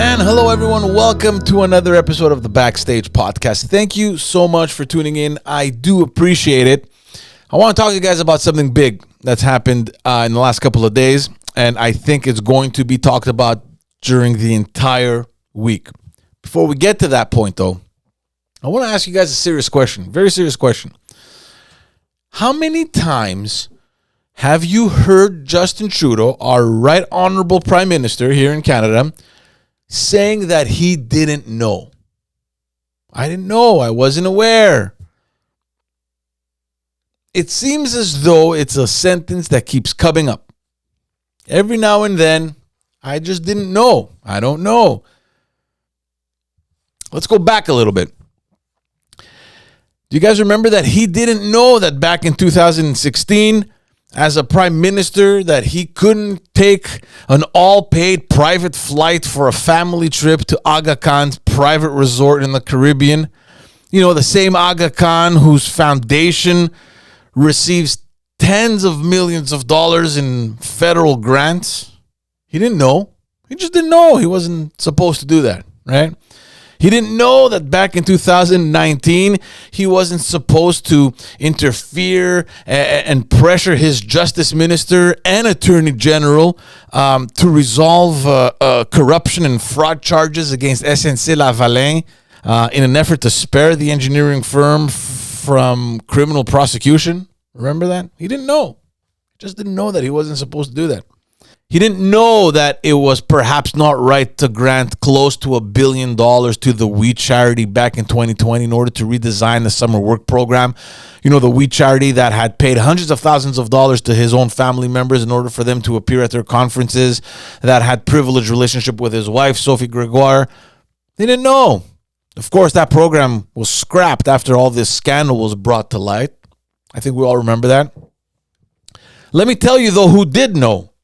And hello, everyone. Welcome to another episode of the Backstage Podcast. Thank you so much for tuning in. I do appreciate it. I want to talk to you guys about something big that's happened in the last couple of days, and I think it's going to be talked about during the entire week. Before we get to that point, though, I want to ask you guys a serious question, very serious question. How many times have you heard Justin Trudeau, our Right Honorable Prime Minister here in Canada, saying that he didn't know? I didn't know. I wasn't aware. It seems as though it's a sentence that keeps coming up. Every now and then, I just didn't know. I don't know. Let's go back a little bit. Do you guys remember that he didn't know that back in 2016, as a prime minister, that he couldn't take an all-paid private flight for a family trip to Aga Khan's private resort in the Caribbean? You know, the same Aga Khan whose foundation receives tens of millions of dollars in federal grants. He didn't know. He just didn't know. He wasn't supposed to do that, right? He didn't know that back in 2019, he wasn't supposed to interfere and pressure his justice minister and attorney general to resolve corruption and fraud charges against SNC-Lavalin in an effort to spare the engineering firm from criminal prosecution. Remember that? He didn't know. He just didn't know that he wasn't supposed to do that. He didn't know that it was perhaps not right to grant close to $1 billion to the We Charity back in 2020 in order to redesign the summer work program. You know, the We Charity that had paid hundreds of thousands of dollars to his own family members in order for them to appear at their conferences, that had privileged relationship with his wife, Sophie Gregoire. They didn't know. Of course, that program was scrapped after all this scandal was brought to light. I think we all remember that. Let me tell you, though, who did know.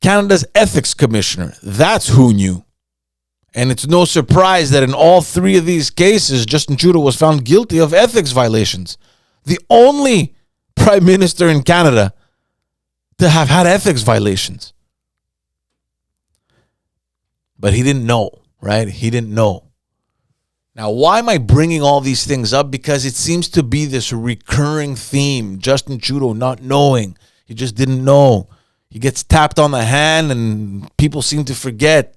Canada's ethics commissioner. That's who knew. And it's no surprise that in all three of these cases, Justin Trudeau was found guilty of ethics violations. The only prime minister in Canada to have had ethics violations. But he didn't know, right? He didn't know. Now, why am I bringing all these things up? Because it seems to be this recurring theme. Justin Trudeau not knowing. He just didn't know. He gets tapped on the hand and people seem to forget.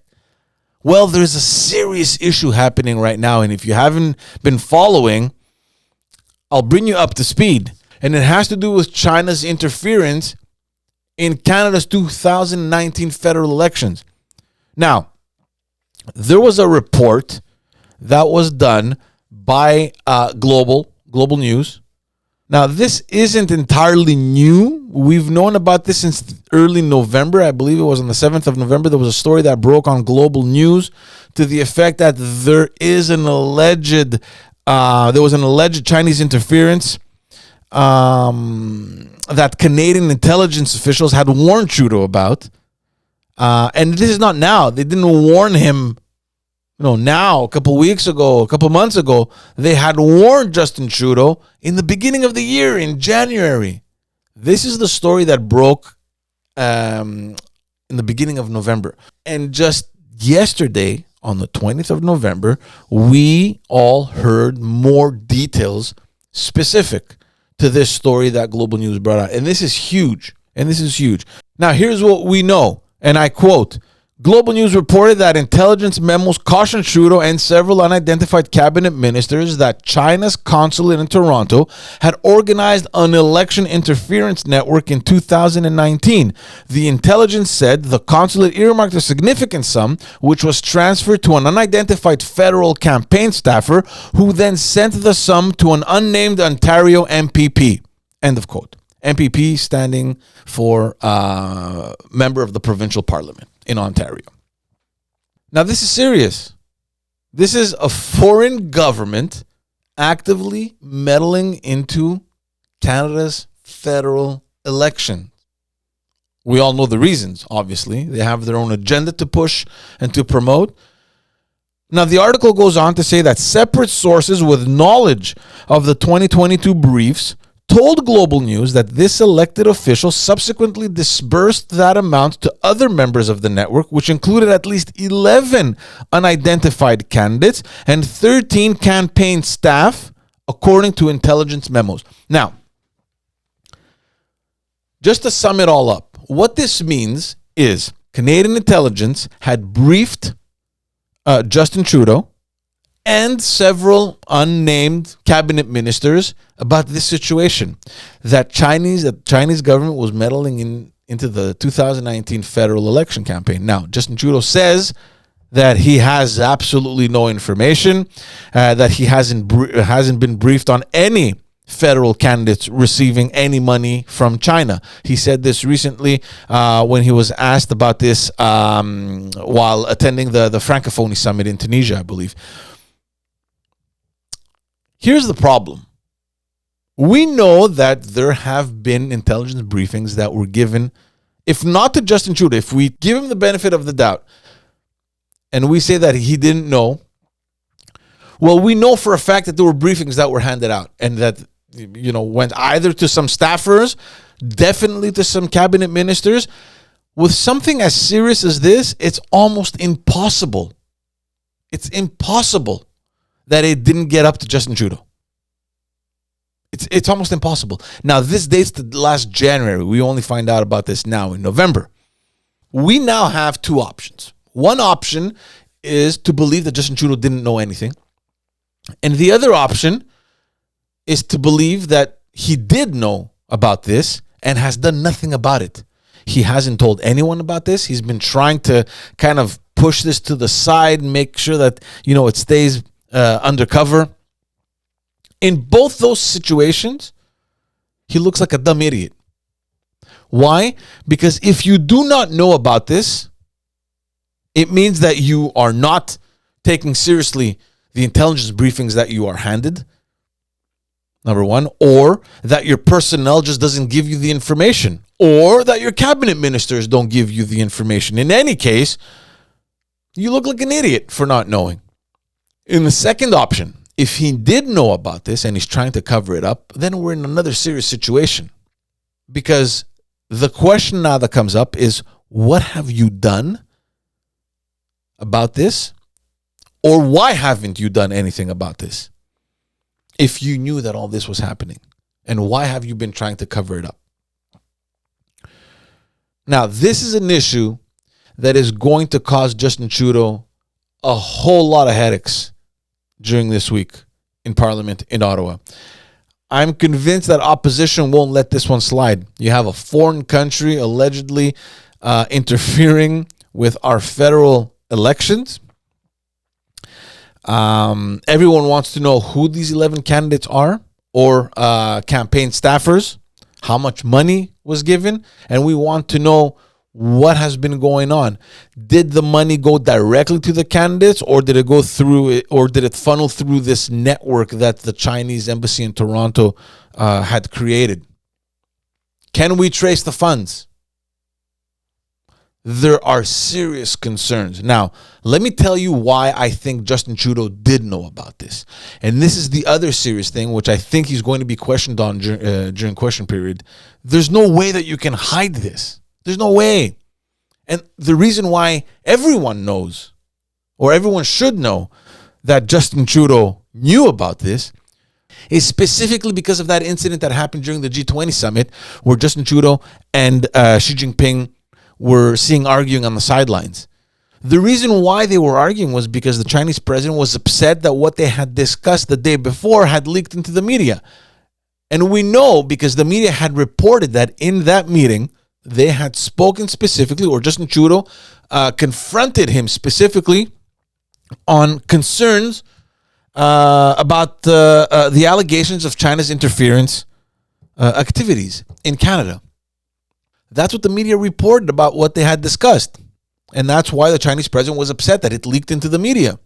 Well, there's a serious issue happening right now. And if you haven't been following, I'll bring you up to speed. And it has to do with China's interference in Canada's 2019 federal elections. Now, there was a report that was done by Global News. Now, this isn't entirely new. We've known about this since early November. I believe it was on the 7th of November. There was a story that broke on Global News to the effect that there was an alleged Chinese interference that Canadian intelligence officials had warned Trudeau about. And this is not now. They didn't warn him. Now, a couple weeks ago, a couple months ago, they had warned Justin Trudeau in the beginning of the year, in January. This is the story that broke in the beginning of November. And just yesterday, on the 20th of November, we all heard more details specific to this story that Global News brought out. And this is huge. Now, here's what we know, and I quote, Global News reported that intelligence memos cautioned Trudeau and several unidentified cabinet ministers that China's consulate in Toronto had organized an election interference network in 2019. The intelligence said the consulate earmarked a significant sum, which was transferred to an unidentified federal campaign staffer, who then sent the sum to an unnamed Ontario MPP. End of quote. MPP standing for member of the provincial parliament in Ontario. Now, this is serious. This is a foreign government actively meddling into Canada's federal election. We all know the reasons, obviously. They have their own agenda to push and to promote. Now, the article goes on to say that separate sources with knowledge of the 2022 briefs told Global News that this elected official subsequently disbursed that amount to other members of the network, which included at least 11 unidentified candidates and 13 campaign staff, according to intelligence memos. Now, just to sum it all up, what this means is Canadian intelligence had briefed Justin Trudeau and several unnamed cabinet ministers about this situation, that the Chinese government was meddling into the 2019 federal election campaign. Now, Justin Trudeau says that he has absolutely no information, that he hasn't been briefed on any federal candidates receiving any money from China. He said this recently when he was asked about this while attending the Francophonie Summit in Tunisia, I believe. Here's the problem. We know that there have been intelligence briefings that were given, if not to Justin Trudeau, if we give him the benefit of the doubt, and we say that he didn't know, well, we know for a fact that there were briefings that were handed out and that, went either to some staffers, definitely to some cabinet ministers. With something as serious as this, it's almost impossible. It's impossible that it didn't get up to Justin Trudeau. It's almost impossible. Now, this dates to last January. We only find out about this now in November. We now have two options. One option is to believe that Justin Trudeau didn't know anything. And the other option is to believe that he did know about this and has done nothing about it. He hasn't told anyone about this. He's been trying to kind of push this to the side, make sure that, it stays undercover. In both those situations, he looks like a dumb idiot. Why? Because if you do not know about this, it means that you are not taking seriously the intelligence briefings that you are handed, number one, or that your personnel just doesn't give you the information, or that your cabinet ministers don't give you the information. In any case, you look like an idiot for not knowing. In the second option, if he did know about this and he's trying to cover it up, then we're in another serious situation. Because the question now that comes up is, what have you done about this? Or why haven't you done anything about this? If you knew that all this was happening, and why have you been trying to cover it up? Now, this is an issue that is going to cause Justin Trudeau a whole lot of headaches during this week in Parliament in Ottawa. I'm convinced that opposition won't let this one slide. You have a foreign country allegedly interfering with our federal elections. Everyone wants to know who these 11 candidates are, or campaign staffers, how much money was given, and we want to know what has been going on. Did the money go directly to the candidates, or did it go through, or did it funnel through this network that the Chinese embassy in Toronto had created? Can we trace the funds? There are serious concerns. Now, let me tell you why I think Justin Trudeau did know about this. And this is the other serious thing, which I think he's going to be questioned on during question period. There's no way that you can hide this. There's no way. And the reason why everyone knows, or everyone should know, that Justin Trudeau knew about this is specifically because of that incident that happened during the G20 summit, where Justin Trudeau and Xi Jinping were seen arguing on the sidelines. The reason why they were arguing was because the Chinese president was upset that what they had discussed the day before had leaked into the media. And we know because the media had reported that in that meeting, they had spoken specifically, or Justin Trudeau confronted him specifically on concerns about the allegations of China's interference activities in Canada. That's what the media reported about what they had discussed. And that's why the Chinese president was upset that it leaked into the media.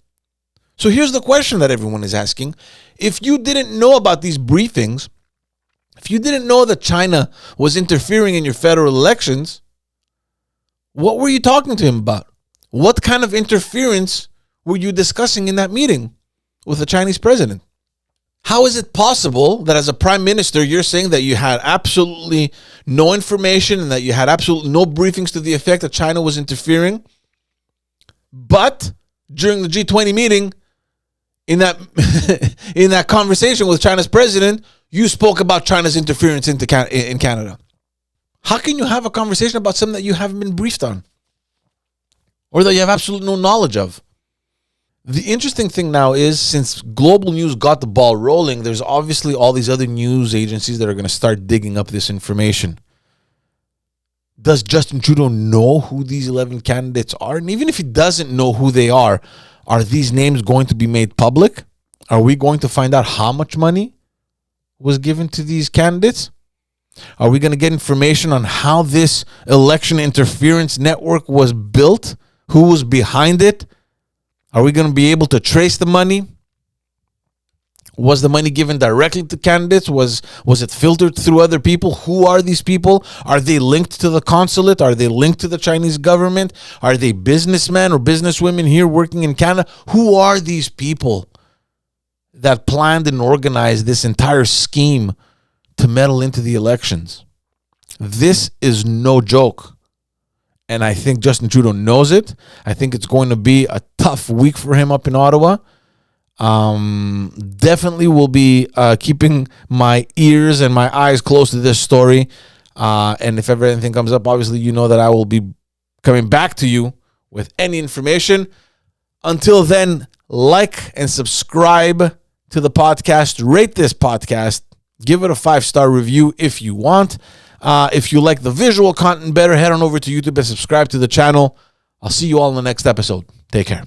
So here's the question that everyone is asking. If you didn't know about these briefings, if you didn't know that China was interfering in your federal elections, what were you talking to him about? What kind of interference were you discussing in that meeting with the Chinese president? How is it possible that as a prime minister, you're saying that you had absolutely no information and that you had absolutely no briefings to the effect that China was interfering? But during the G20 meeting, in that in that conversation with China's president, you spoke about China's interference in Canada. How can you have a conversation about something that you haven't been briefed on or that you have absolutely no knowledge of? The interesting thing now is, since global news got the ball rolling, there's obviously all these other news agencies that are going to start digging up this information. Does Justin Trudeau know who these 11 candidates are? And even if he doesn't know who they are these names going to be made public? Are we going to find out how much money was given to these candidates? Are we going to get information on how this election interference network was built? Who was behind it? Are we going to be able to trace the money? Was the money given directly to candidates? Was it filtered through other people? Who are these people? Are they linked to the consulate? Are they linked to the Chinese government? Are they businessmen or businesswomen here working in Canada? Who are these people that planned and organized this entire scheme to meddle into the elections? This is no joke. And I think Justin Trudeau knows it. I think it's going to be a tough week for him up in Ottawa. Definitely will be keeping my ears and my eyes close to this story. And if ever anything comes up, obviously you know that I will be coming back to you with any information. Until then, like and subscribe to the podcast. Rate this podcast. Give it a 5-star review if you want. If you like the visual content better, head on over to YouTube and subscribe to the channel. I'll see you all in the next episode. Take care.